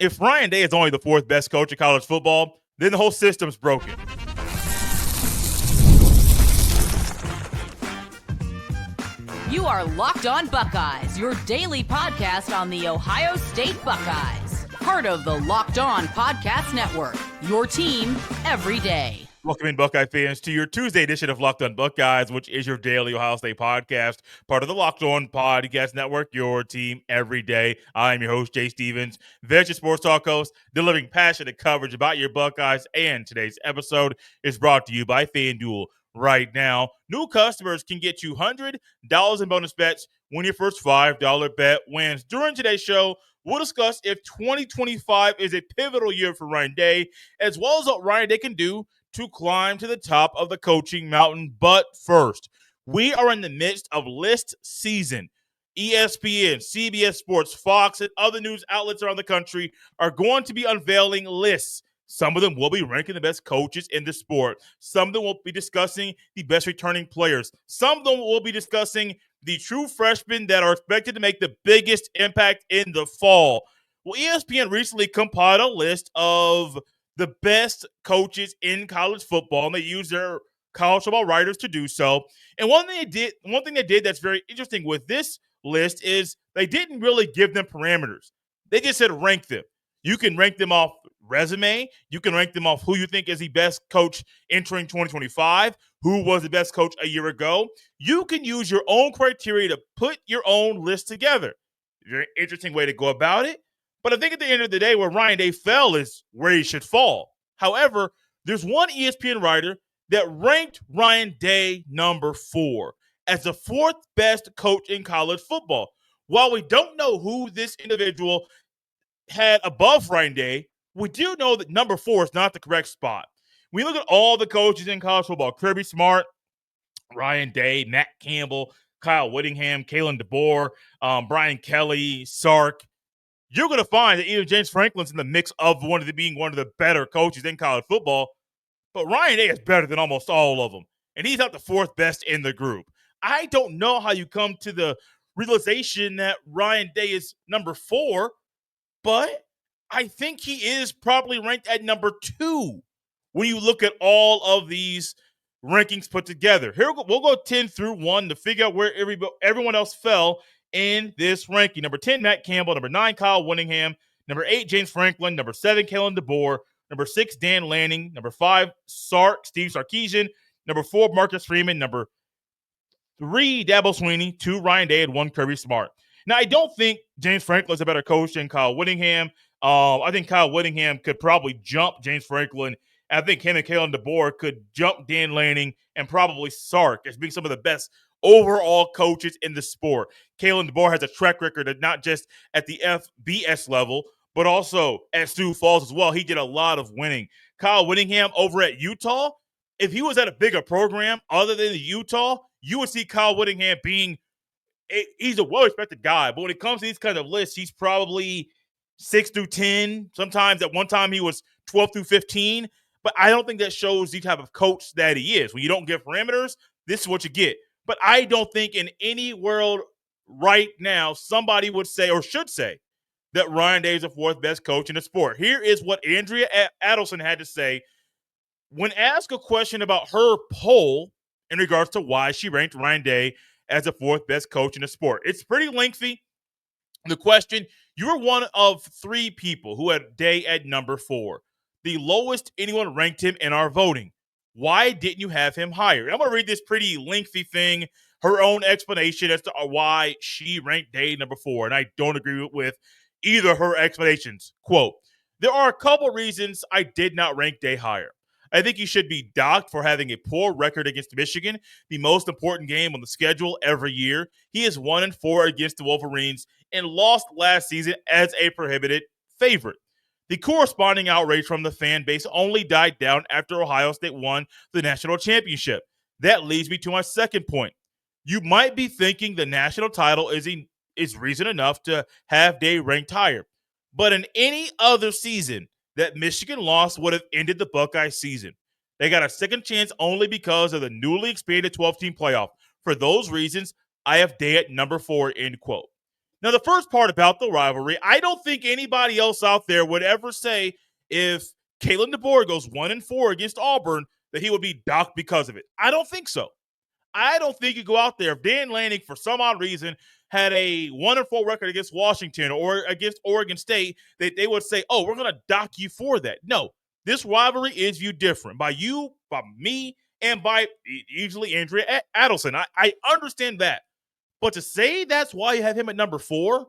If Ryan Day is only the fourth best coach in college football, then the whole system's broken. You are Locked On Buckeyes, your daily podcast on the Ohio State Buckeyes. Part of the Locked On Podcast Network, your team every day. Welcome in, Buckeye fans, to your Tuesday edition of Locked On Buckeyes, which is your daily Ohio State podcast, part of the Locked On Podcast Network, your team every day. I'm your host, Jay Stevens, veteran sports talk host, delivering passionate coverage about your Buckeyes, and today's episode is brought to you by FanDuel. Right now, new customers can get you $100 in bonus bets when your first $5 bet wins. During today's show, we'll discuss if 2025 is a pivotal year for Ryan Day, as well as what Ryan Day can do to climb to the top of the coaching mountain. But first, we are in the midst of list season. ESPN, CBS Sports, Fox, and other news outlets around the country are going to be unveiling lists. Some of them will be ranking the best coaches in the sport. Some of them will be discussing the best returning players. Some of them will be discussing the true freshmen that are expected to make the biggest impact in the fall. Well, ESPN recently compiled a list of the best coaches in college football, and they use their college football writers to do so. And one thing they did that's very interesting with this list is they didn't really give them parameters. They just said rank them. You can rank them off resume. You can rank them off who you think is the best coach entering 2025, who was the best coach a year ago. You can use your own criteria to put your own list together. Very interesting way to go about it. But I think at the end of the day, where Ryan Day fell is where he should fall. However, there's one ESPN writer that ranked Ryan Day number 4 as the fourth best coach in college football. While we don't know who this individual had above Ryan Day, we do know that number 4 is not the correct spot. We look at all the coaches in college football: Kirby Smart, Ryan Day, Matt Campbell, Kyle Whittingham, Kalen DeBoer, Brian Kelly, Sark. You're going to find that either James Franklin's in the mix of being one of the better coaches in college football, but Ryan Day is better than almost all of them, and he's not the fourth best in the group. I don't know how you come to the realization that Ryan Day is number 4, but I think he is probably ranked at number 2 when you look at all of these rankings put together. Here we'll go 10 through 1 to figure out where everyone else fell in this ranking. Number 10, Matt Campbell. Number 9, Kyle Whittingham. Number 8, James Franklin. Number 7, Kalen DeBoer. Number 6, Dan Lanning. Number 5, Steve Sarkisian. Number 4, Marcus Freeman. Number 3, Dabo Swinney. 2, Ryan Day. And 1, Kirby Smart. Now, I don't think James Franklin is a better coach than Kyle Whittingham. I think Kyle Whittingham could probably jump James Franklin. I think him and Kalen DeBoer could jump Dan Lanning and probably Sark as being some of the best overall coaches in the sport. Kalen DeBoer has a track record of not just at the FBS level, but also at Sioux Falls as well. He did a lot of winning. Kyle Whittingham over at Utah, if he was at a bigger program other than the Utah, you would see Kyle Whittingham he's a well-respected guy. But when it comes to these kind of lists, he's probably 6 through 10. Sometimes at one time he was 12 through 15. But I don't think that shows the type of coach that he is. When you don't give parameters, this is what you get. But I don't think in any world right now somebody would say or should say that Ryan Day is the fourth best coach in the sport. Here is what Andrea Adelson had to say when asked a question about her poll in regards to why she ranked Ryan Day as the fourth best coach in the sport. It's pretty lengthy. The question, you were one of 3 people who had Day at number 4. The lowest anyone ranked him in our voting. Why didn't you have him higher? I'm going to read this pretty lengthy thing, her own explanation as to why she ranked Day number 4, and I don't agree with either her explanations. Quote, there are a couple reasons I did not rank Day higher. I think he should be docked for having a poor record against Michigan, the most important game on the schedule every year. He is 1-4 against the Wolverines and lost last season as a prohibited favorite. The corresponding outrage from the fan base only died down after Ohio State won the national championship. That leads me to my second point. You might be thinking the national title is reason enough to have Day ranked higher. But in any other season, that Michigan loss would have ended the Buckeye season. They got a second chance only because of the newly expanded 12-team playoff. For those reasons, I have Day at number 4, end quote. Now, the first part about the rivalry, I don't think anybody else out there would ever say if Kalen DeBoer goes 1-4 against Auburn that he would be docked because of it. I don't think so. I don't think you go out there. If Dan Lanning, for some odd reason, had a 1-4 record against Washington or against Oregon State, they would say, oh, we're going to dock you for that. No, this rivalry is viewed different by you, by me, and by usually Andrea Adelson. I understand that. But to say that's why you have him at number 4,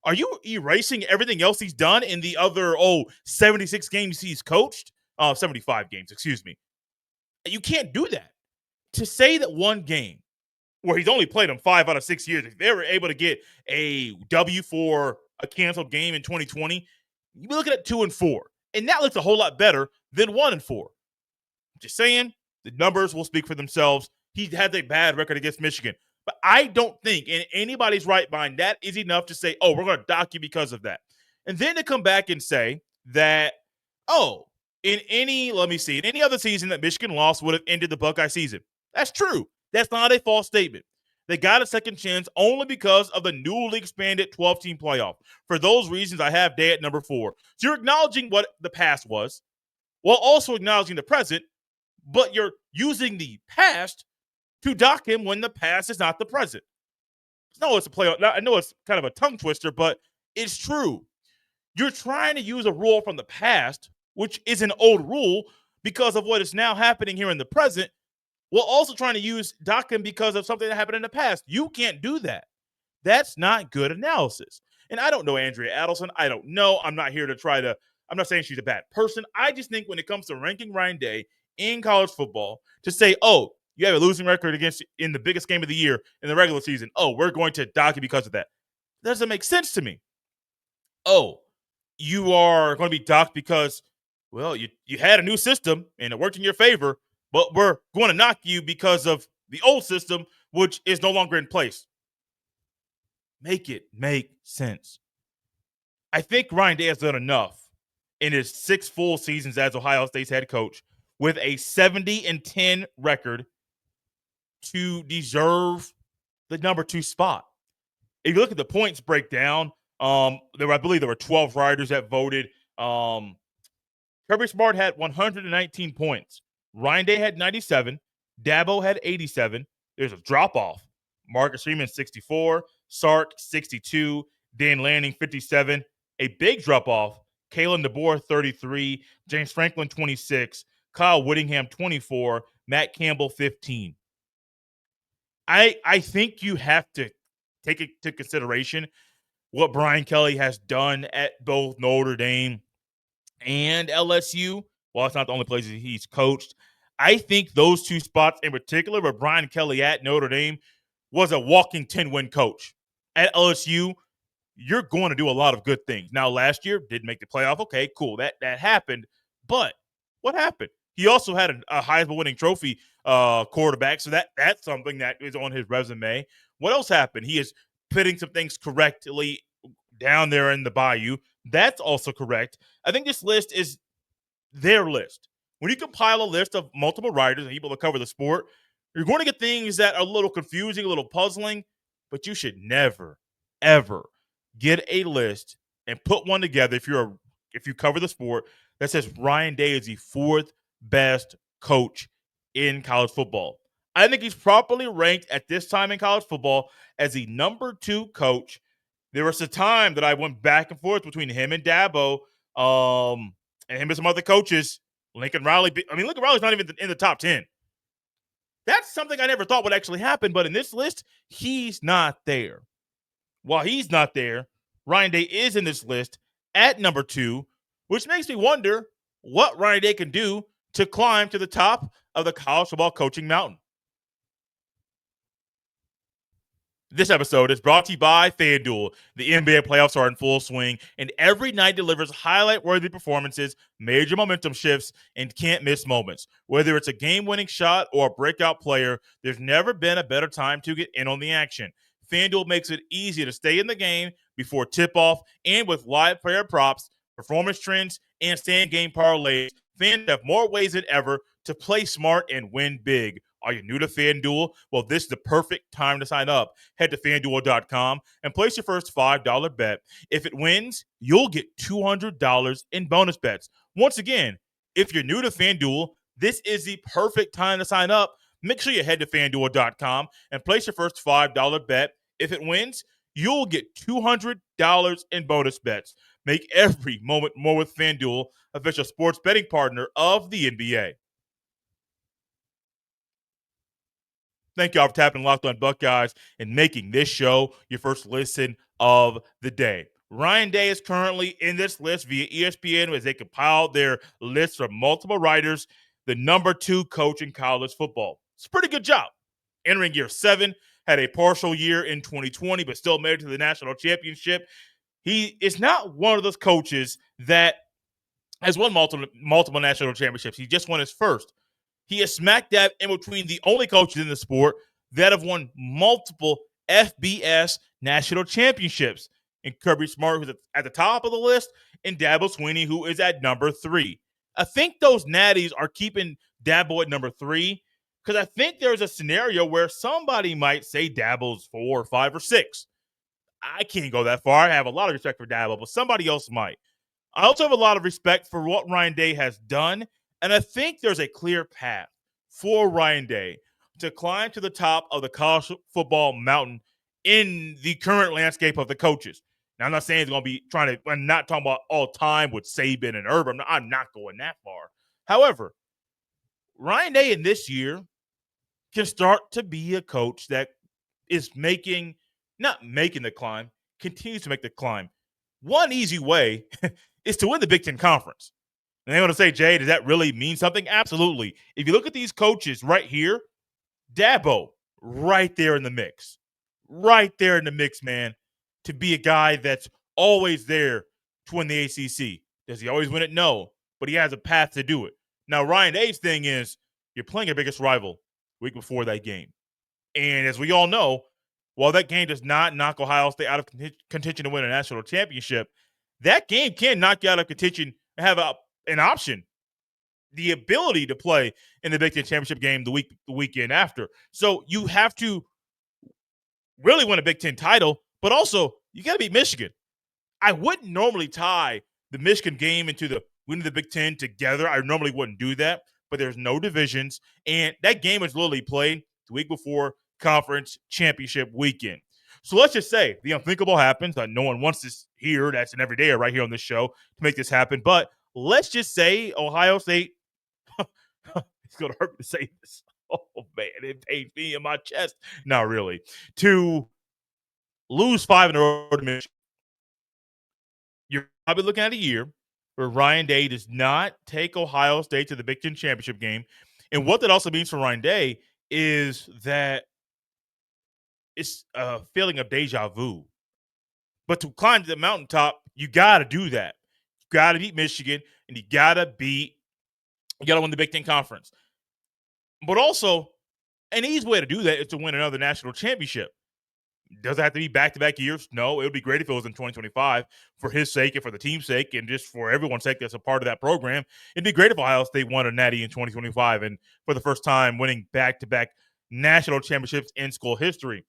are you erasing everything else he's done in the other, 76 games he's coached? 75 games, excuse me. You can't do that. To say that one game where he's only played them 5 out of 6 years, if they were able to get a W for a canceled game in 2020, you'd be looking at 2-4. And that looks a whole lot better than 1-4. Just saying, the numbers will speak for themselves. He has a bad record against Michigan. But I don't think in anybody's right mind that is enough to say, oh, we're going to dock you because of that. And then to come back and say that, in any other season that Michigan lost would have ended the Buckeye season. That's true. That's not a false statement. They got a second chance only because of the newly expanded 12-team playoff. For those reasons, I have Day at number 4. So you're acknowledging what the past was while also acknowledging the present, but you're using the past to dock him when the past is not the present. No, it's a playoff. I know it's kind of a tongue twister, but it's true. You're trying to use a rule from the past, which is an old rule because of what is now happening here in the present, while also trying to dock him because of something that happened in the past. You can't do that. That's not good analysis. And I don't know Andrea Adelson. I don't know. I'm not here to I'm not saying she's a bad person. I just think when it comes to ranking Ryan Day in college football, to say, oh, you have a losing record in the biggest game of the year in the regular season. Oh, we're going to dock you because of that. That doesn't make sense to me. Oh, you are going to be docked because, well, you had a new system and it worked in your favor, but we're going to knock you because of the old system, which is no longer in place. Make it make sense. I think Ryan Day has done enough in his 6 full seasons as Ohio State's head coach with a 70-10 record to deserve the number 2 spot. If you look at the points breakdown, I believe there were 12 writers that voted. Kirby Smart had 119 points. Ryan Day had 97. Dabo had 87. There's a drop-off. Marcus Freeman, 64. Sark, 62. Dan Lanning, 57. A big drop-off. Kalen DeBoer, 33. James Franklin, 26. Kyle Whittingham, 24. Matt Campbell, 15. I think you have to take into consideration what Brian Kelly has done at both Notre Dame and LSU. Well, it's not the only places he's coached. I think those 2 spots in particular, where Brian Kelly at Notre Dame was a walking 10-win coach. At LSU, you're going to do a lot of good things. Now, last year, didn't make the playoff. Okay, cool. That happened. But what happened? He also had a Heisman-winning trophy quarterback, so that's something that is on his resume. What else happened? He is putting some things correctly down there in the bayou. That's also correct. I think this list is their list. When you compile a list of multiple writers and people that cover the sport, you're going to get things that are a little confusing, a little puzzling, but you should never, ever get a list and put one together if you cover the sport that says Ryan Day is the 4th best coach in college football. I think he's properly ranked at this time in college football as the number 2 coach. There was a time that I went back and forth between him and Dabo, and him and some other coaches. Lincoln Riley's not even in the top 10. That's something I never thought would actually happen, but in this list, he's not there. While he's not there, Ryan Day is in this list at number 2, which makes me wonder what Ryan Day can do to climb to the top of the college football coaching mountain. This episode is brought to you by FanDuel. The NBA playoffs are in full swing, and every night delivers highlight-worthy performances, major momentum shifts, and can't-miss moments. Whether it's a game-winning shot or a breakout player, there's never been a better time to get in on the action. FanDuel makes it easy to stay in the game before tip-off, and with live player props, performance trends, and stand-game parlays, fans have more ways than ever to play smart and win big. Are you new to FanDuel? Well, this is the perfect time to sign up. Head to FanDuel.com and place your first $5 bet. If it wins, you'll get $200 in bonus bets. Once again, if you're new to FanDuel, this is the perfect time to sign up. Make sure you head to FanDuel.com and place your first $5 bet. If it wins, you'll get $200 in bonus bets. Make every moment more with FanDuel, official sports betting partner of the NBA. Thank y'all for tapping Locked On Buckeyes and making this show your first listen of the day. Ryan Day is currently in this list via ESPN as they compiled their list from multiple writers, the number 2 coach in college football. It's a pretty good job. Entering year 7, had a partial year in 2020, but still made it to the national championship. He is not one of those coaches that has won multiple national championships. He just won his first. He is smack dab in between the only coaches in the sport that have won multiple FBS national championships. And Kirby Smart, who's at the top of the list, and Dabo Swinney, who is at number 3. I think those natties are keeping Dabo at number 3 because I think there's a scenario where somebody might say Dabo's 4 or 5 or 6. I can't go that far. I have a lot of respect for Dabo, but somebody else might. I also have a lot of respect for what Ryan Day has done, and I think there's a clear path for Ryan Day to climb to the top of the college football mountain in the current landscape of the coaches. Now, I'm not saying he's going to be I'm not talking about all time with Saban and Urban. I'm not going that far. However, Ryan Day in this year can start to be a coach that is not making the climb, continues to make the climb. One easy way is to win the Big Ten Conference. And they want to say, Jay, does that really mean something? Absolutely. If you look at these coaches right here, Dabo, right there in the mix. Right there in the mix, man, to be a guy that's always there to win the ACC. Does he always win it? No. But he has a path to do it. Now, Ryan Day's thing is you're playing your biggest rival week before that game. And as we all know, while that game does not knock Ohio State out of contention to win a national championship, that game can knock you out of contention and have an option, the ability to play in the Big Ten championship game the weekend after. So you have to really win a Big Ten title, but also you got to beat Michigan. I wouldn't normally tie the Michigan game into the winning the Big Ten together. I normally wouldn't do that, but there's no divisions, and that game is literally played the week before conference championship weekend. So let's just say the unthinkable happens. No one wants this here. That's an everydayer right here on this show to make this happen. But let's just say Ohio State, it's going to hurt me to say this. Oh, man, it pains me in my chest. Not really. To lose 5 in a row to Michigan. You're probably looking at a year where Ryan Day does not take Ohio State to the Big Ten championship game. And what that also means for Ryan Day is that it's a feeling of deja vu. But to climb to the mountaintop, you got to do that. You got to beat Michigan, and you got to win the Big Ten Conference. But also, an easy way to do that is to win another national championship. Does it have to be back-to-back years? No, it would be great if it was in 2025 for his sake and for the team's sake and just for everyone's sake that's a part of that program. It'd be great if Ohio State won a natty in 2025 and for the first time winning back-to-back national championships in school history.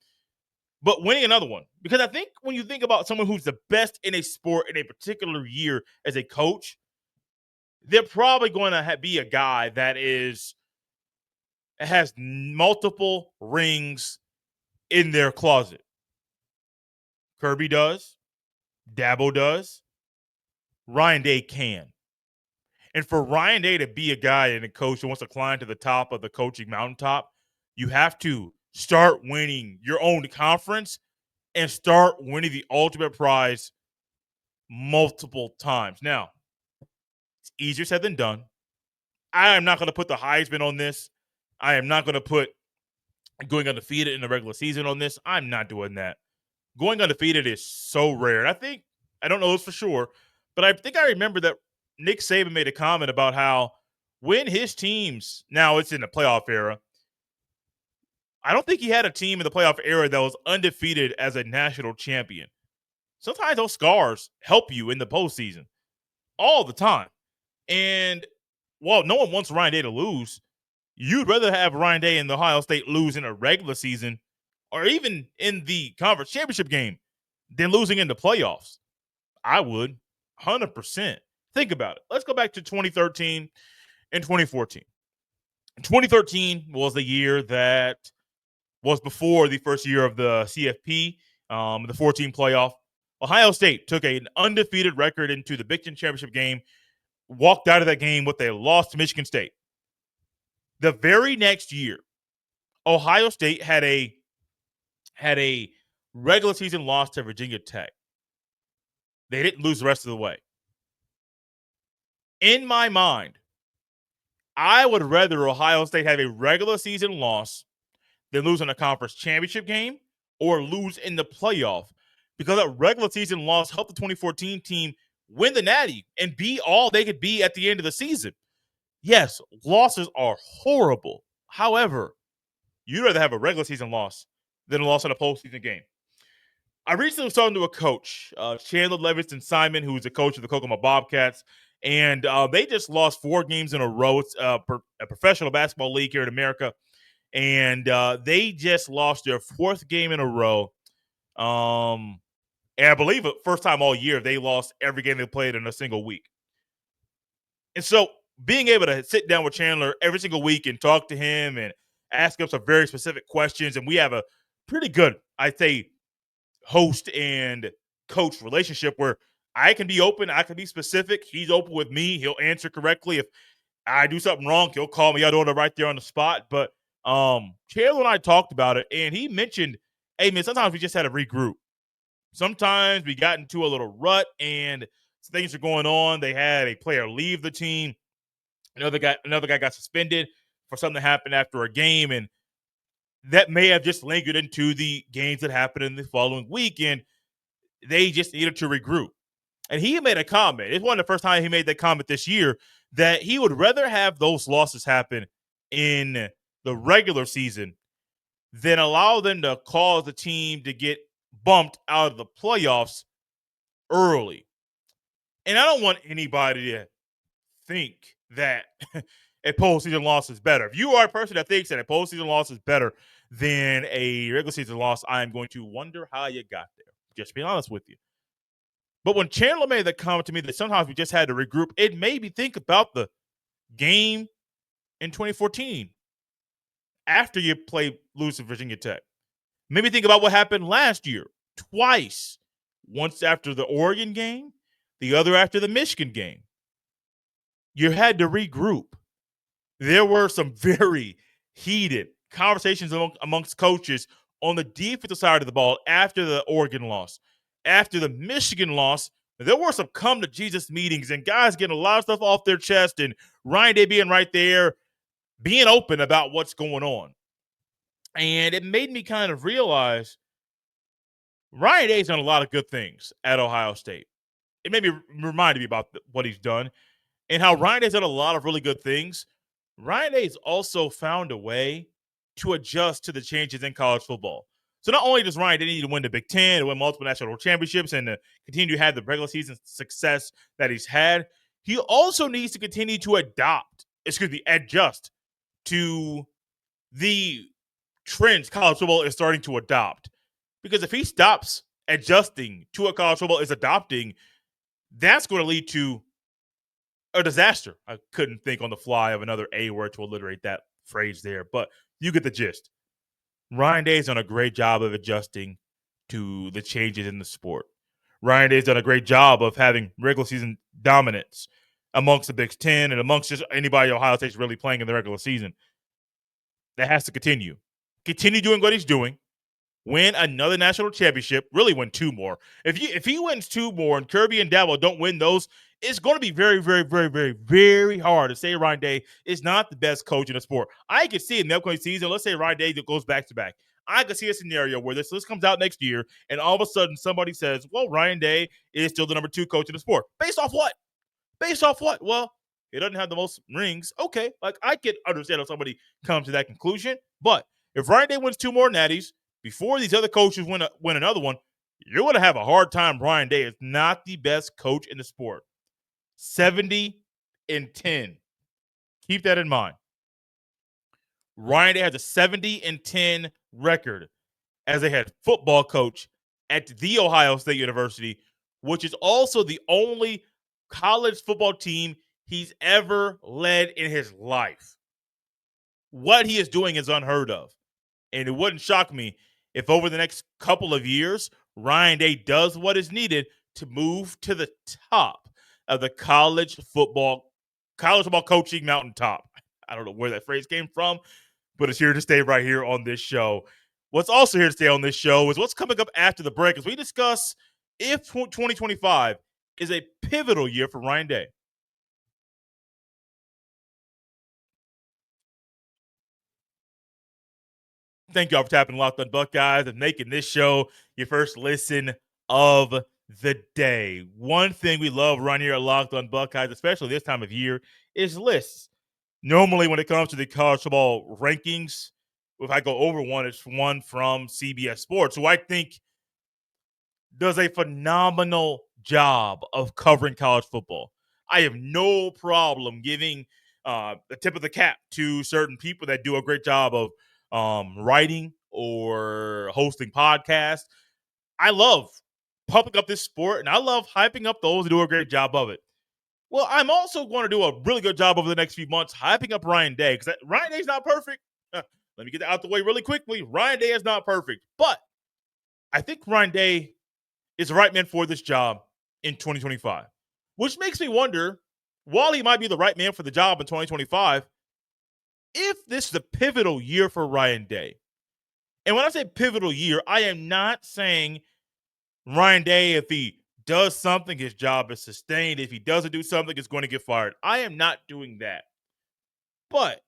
But winning another one, because I think when you think about someone who's the best in a sport in a particular year as a coach, they're probably going to be a guy that has multiple rings in their closet. Kirby does. Dabo does. Ryan Day can. And for Ryan Day to be a guy and a coach who wants to climb to the top of the coaching mountaintop, you have to start winning your own conference and start winning the ultimate prize multiple times. Now, it's easier said than done. I am not going to put the Heisman on this. I am not going to put going undefeated in the regular season on this. I'm not doing that. Going undefeated is so rare. And I don't know this for sure, but I think I remember that Nick Saban made a comment about how when his teams, now it's in the playoff era, I don't think he had a team in the playoff era that was undefeated as a national champion. Sometimes those scars help you in the postseason all the time. And while no one wants Ryan Day to lose, you'd rather have Ryan Day and the Ohio State lose in a regular season or even in the conference championship game than losing in the playoffs. I would, 100%. Think about it. Let's go back to 2013 and 2014. 2013 was the year that was before the first year of the CFP, the 14 playoff. Ohio State took an undefeated record into the Big Ten championship game, walked out of that game with a loss to Michigan State. The very next year, Ohio State had a regular season loss to Virginia Tech. They didn't lose the rest of the way. In my mind, I would rather Ohio State have a regular season loss than lose in a conference championship game or lose in the playoff, because that regular season loss helped the 2014 team win the Natty and be all they could be at the end of the season. Yes, losses are horrible. However, you'd rather have a regular season loss than a loss in a postseason game. I recently was talking to a coach, Chandler Levingston-Simon, who's the coach of the Kokomo Bobcats, and they just lost 4 games in a row. It's a professional basketball league here in America, and they just lost their 4th game in a row. And I believe it first time all year they lost every game they played in a single week. And so being able to sit down with Chandler every single week and talk to him and ask him some very specific questions, and we have a pretty good, I'd say, host and coach relationship where I can be open, I can be specific. He's open with me. He'll answer correctly. If I do something wrong, he'll call me out on it right there on the spot. But Chandler and I talked about it, and he mentioned, hey, man, sometimes we just had to regroup. Sometimes we got into a little rut and things are going on. They had a player leave the team. Another guy got suspended for something that happened after a game, and that may have just lingered into the games that happened in the following week, and they just needed to regroup. And he made a comment. It's one of the first time he made that comment this year that he would rather have those losses happen in the regular season than allow them to cause the team to get bumped out of the playoffs early. And I don't want anybody to think that a postseason loss is better. If you are a person that thinks that a postseason loss is better than a regular season loss, I am going to wonder how you got there. Just being honest with you. But when Chandler made that comment to me that sometimes we just had to regroup, it made me think about the game in 2014 after you lose to Virginia Tech. Made me think about what happened last year twice. Once after the Oregon game, the other after the Michigan game. You had to regroup. There were some very heated conversations amongst coaches on the defensive side of the ball after the Oregon loss. After the Michigan loss, there were some come-to-Jesus meetings and guys getting a lot of stuff off their chest, and Ryan Day being right there, being open about what's going on. And it made me kind of realize Ryan Day's done a lot of good things at Ohio State. It made me reminded me about what he's done and how Ryan Day's done a lot of really good things. Ryan Day's also found a way to adjust to the changes in college football. So not only does Ryan Day need to win the Big Ten, to win multiple national championships, and to continue to have the regular season success that he's had, he also needs to continue to adjust to the trends college football is starting to adopt. Because if he stops adjusting to what college football is adopting, that's going to lead to a disaster. I couldn't think on the fly of another A word to alliterate that phrase there, but you get the gist. Ryan Day's done a great job of adjusting to the changes in the sport. Ryan Day's done a great job of having regular season dominance amongst the Big Ten and amongst just anybody Ohio State's really playing in the regular season. That has to continue. Continue doing what he's doing. Win another national championship. Really win 2 more. If he wins 2 more and Kirby and Dabo don't win those, it's going to be very, very, very, very, very hard to say Ryan Day is not the best coach in the sport. I could see in the upcoming season, let's say Ryan Day goes back-to-back. I could see a scenario where this list comes out next year, and all of a sudden somebody says, well, Ryan Day is still the number 2 coach in the sport. Based off what? Based off what? Well, he doesn't have the most rings. Okay, I could understand if somebody comes to that conclusion. But if Ryan Day wins 2 more natties before these other coaches win another one, you're going to have a hard time. Ryan Day is not the best coach in the sport. 70-10. Keep that in mind. Ryan Day has a 70-10 record as a head football coach at the Ohio State University, which is also the only college football team he's ever led in his life. What he is doing is unheard of. And it wouldn't shock me if over the next couple of years, Ryan Day does what is needed to move to the top of the college football coaching mountaintop. I don't know where that phrase came from, but it's here to stay right here on this show. What's also here to stay on this show is what's coming up after the break as we discuss if 2025 is a pivotal year for Ryan Day. Thank y'all for tapping Locked on Buckeyes and making this show your first listen of the day. One thing we love right here at Locked on Buckeyes, especially this time of year, is lists. Normally, when it comes to the college football rankings, if I go over one, it's one from CBS Sports, who I think does a phenomenal job of covering college football. I have no problem giving the tip of the cap to certain people that do a great job of writing or hosting podcasts. I love pumping up this sport, and I love hyping up those who do a great job of it. Well, I'm also going to do a really good job over the next few months hyping up Ryan Day, because Ryan Day's not perfect. Let me get that out the way really quickly. Ryan Day is not perfect, but I think Ryan Day is the right man for this job in 2025, which makes me wonder, while he might be the right man for the job in 2025, if this is a pivotal year for Ryan Day. And when I say pivotal year, I am not saying Ryan Day, if he does something, his job is sustained. If he doesn't do something, it's going to get fired. I am not doing that. But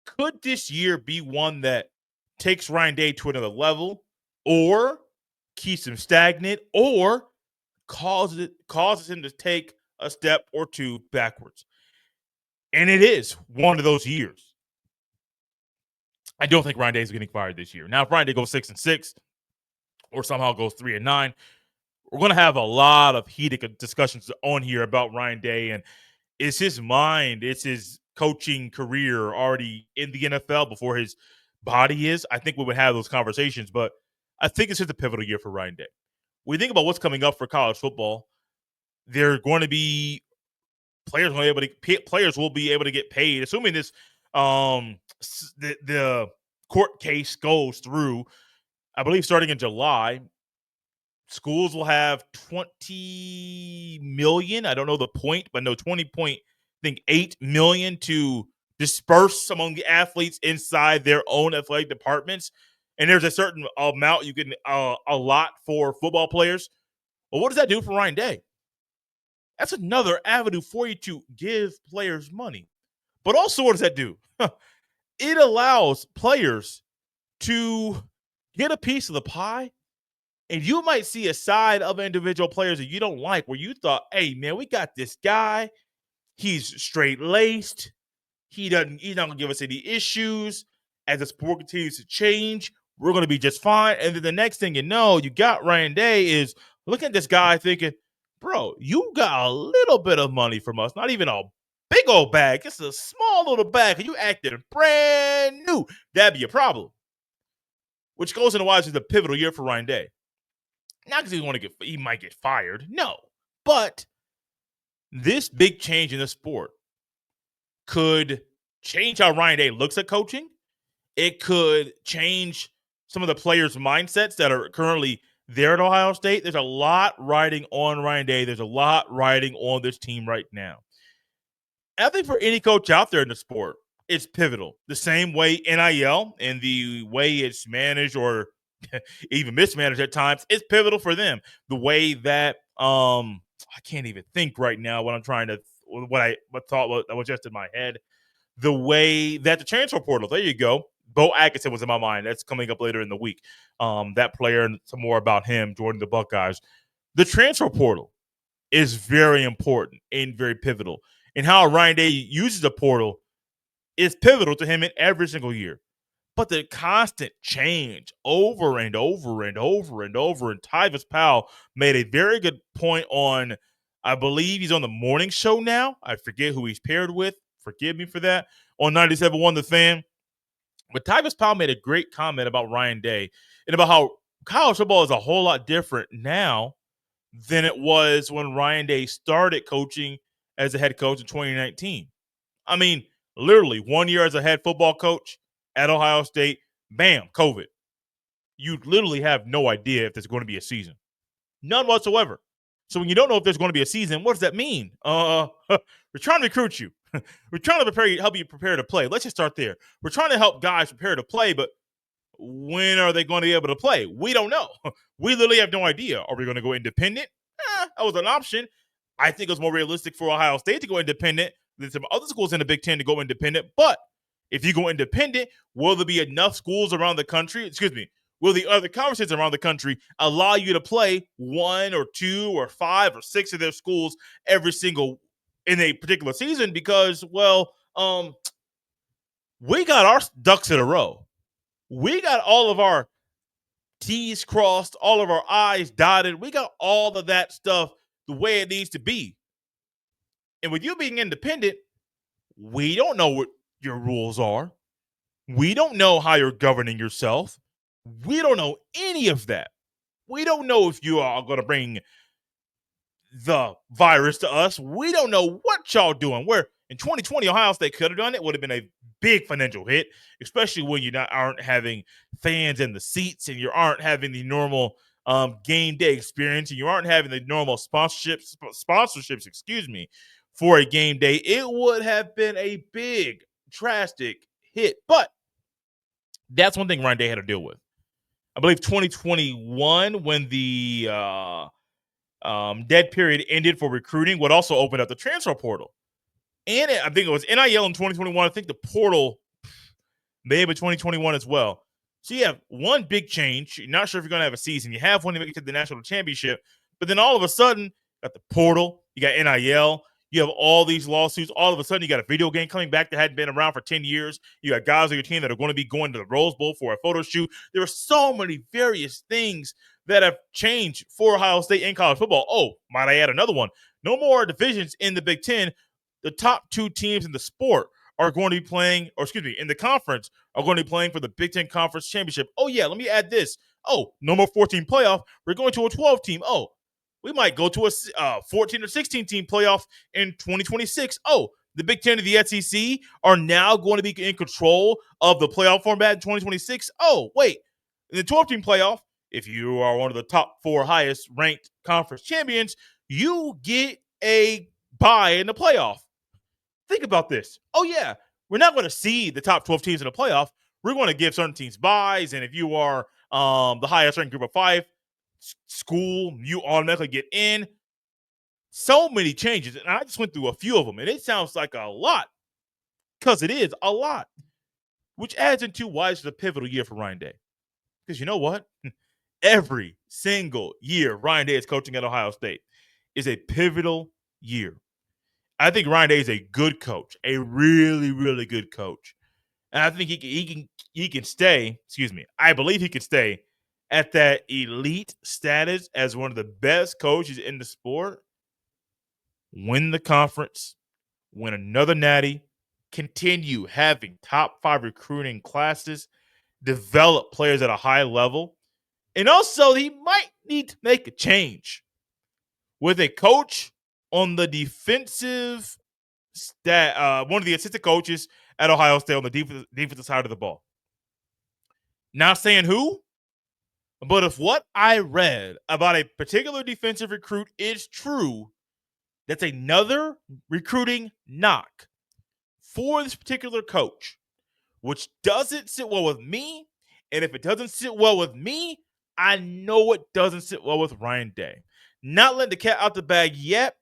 could this year be one that takes Ryan Day to another level, or keeps him stagnant, or causes him to take a step or two backwards? And it is one of those years. I don't think Ryan Day is getting fired this year. Now, if Ryan Day goes 6-6 or somehow goes 3-9, we're going to have a lot of heated discussions on here about Ryan Day, and it's his mind, it's his coaching career already in the NFL before his body is. I think we would have those conversations, but I think it's just a pivotal year for Ryan Day. When you think about what's coming up for college football, there are going to be players will be able to get paid, assuming this the court case goes through. I believe starting in July, schools will have 20 million. I don't know the point, but no, 20.8 million to disperse among the athletes inside their own athletic departments. And there's a certain amount you can allot for football players. Well, what does that do for Ryan Day? That's another avenue for you to give players money. But also, what does that do? It allows players to get a piece of the pie. And you might see a side of individual players that you don't like, where you thought, hey, man, we got this guy. He's straight-laced. He's not going to give us any issues. As the sport continues to change, we're going to be just fine. And then the next thing you know, you got Ryan Day is looking at this guy thinking, bro, you got a little bit of money from us, not even a big old bag. It's a small little bag, and you acted brand new. That'd be a problem. Which goes into why this is a pivotal year for Ryan Day. Not because he might get fired. No. But this big change in the sport could change how Ryan Day looks at coaching. It could change some of the players' mindsets that are currently there at Ohio State. There's a lot riding on Ryan Day. There's a lot riding on this team right now. I think for any coach out there in the sport, it's pivotal. The same way NIL and the way it's managed or even mismanaged at times, it's pivotal for them. The way that I can't even think right now what thought was just in my head. The way that the transfer portal, there you go. Bo Atkinson was in my mind. That's coming up later in the week. That player and some more about him joining the Buckeyes. The transfer portal is very important and very pivotal. And how Ryan Day uses the portal is pivotal to him in every single year. But the constant change over and over and over and over, and Tyvis Powell made a very good point on, I believe he's on the morning show now. I forget who he's paired with. Forgive me for that. On 97.1 The Fan. But Tyvis Powell made a great comment about Ryan Day and about how college football is a whole lot different now than it was when Ryan Day started coaching as a head coach in 2019. I mean, literally 1 year as a head football coach at Ohio State, bam, COVID. You literally have no idea if there's going to be a season. None whatsoever. So when you don't know if there's going to be a season, what does that mean? We're trying to recruit you. We're trying to help you prepare to play. Let's just start there. We're trying to help guys prepare to play, but when are they going to be able to play? We don't know. We literally have no idea. Are we going to go independent? That was an option. I think it was more realistic for Ohio State to go independent than some other schools in the Big Ten to go independent. But if you go independent, will there be enough schools around the country? Will the other conferences around the country allow you to play 1 or 2 or 5 or 6 of their schools every single in a particular season? Because, we got our ducks in a row. We got all of our T's crossed, all of our I's dotted. We got all of that stuff the way it needs to be. And with you being independent, we don't know what your rules are. We don't know how you're governing yourself. We don't know any of that. We don't know if you are going to bring the virus to us. We don't know what y'all doing. Where in 2020, Ohio State could have done it. Would have been a big financial hit, especially when you aren't having fans in the seats and you aren't having the normal game day experience and you aren't having the normal sponsorships, for a game day. It would have been a big, drastic hit. But that's one thing Ryan Day had to deal with. I believe 2021, when the dead period ended for recruiting, would also open up the transfer portal. And I think it was NIL in 2021. I think the portal may have been 2021 as well. So you have one big change. You're not sure if you're going to have a season. You have one to make it to the national championship. But then all of a sudden, you got the portal. You got NIL. You have all these lawsuits. All of a sudden, you got a video game coming back that hadn't been around for 10 years. You got guys on your team that are going to be going to the Rose Bowl for a photo shoot. There are so many various things that have changed for Ohio State in college football. Oh, might I add another one? No more divisions in the Big Ten. The top 2 teams in the sport are going to be playing, in the conference, are going to be playing for the Big Ten Conference Championship. Oh, yeah, let me add this. Oh, no more 14 playoff. We're going to a 12 team. Oh, we might go to a 14 or 16 team playoff in 2026. Oh, the Big Ten and the SEC are now going to be in control of the playoff format in 2026. Oh, wait, in the 12 team playoff, if you are one of the top 4 highest ranked conference champions, you get a bye in the playoff. Think about this. Oh, yeah, we're not going to see the top 12 teams in the playoff. We're going to give certain teams byes, and if you are the highest ranked group of 5 school, you automatically get in. So many changes, and I just went through a few of them, and it sounds like a lot, because it is a lot, which adds into why it's a pivotal year for Ryan Day. Because you know what? Every single year Ryan Day is coaching at Ohio State is a pivotal year. I think Ryan Day is a good coach, a really, really good coach. And I think he can stay, I believe he can stay at that elite status as one of the best coaches in the sport, win the conference, win another natty, continue having top 5 recruiting classes, develop players at a high level. And also, he might need to make a change with a coach on the defensive one of the assistant coaches at Ohio State on the defensive side of the ball. Not saying who, but if what I read about a particular defensive recruit is true, that's another recruiting knock for this particular coach, which doesn't sit well with me. And if it doesn't sit well with me, I know it doesn't sit well with Ryan Day. Not letting the cat out the bag yet.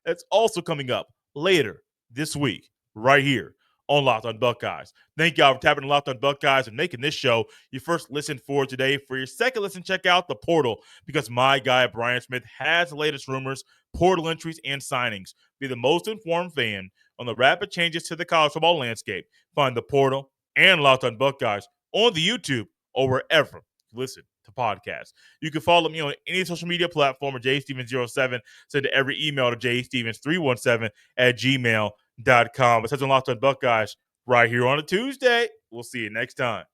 That's also coming up later this week, right here on Locked on Buckeyes. Thank y'all for tapping Locked on Buckeyes and making this show your first listen for today. For your second listen, check out the portal, because my guy Brian Smith has the latest rumors, portal entries, and signings. Be the most informed fan on the rapid changes to the college football landscape. Find the portal and Locked on Buckeyes on the YouTube or wherever you listen to podcasts. You can follow me on any social media platform at jstevens07. Send every email to jstevens317 at gmail.com. Besides on Locked on Buckeyes, right here on a Tuesday. We'll see you next time.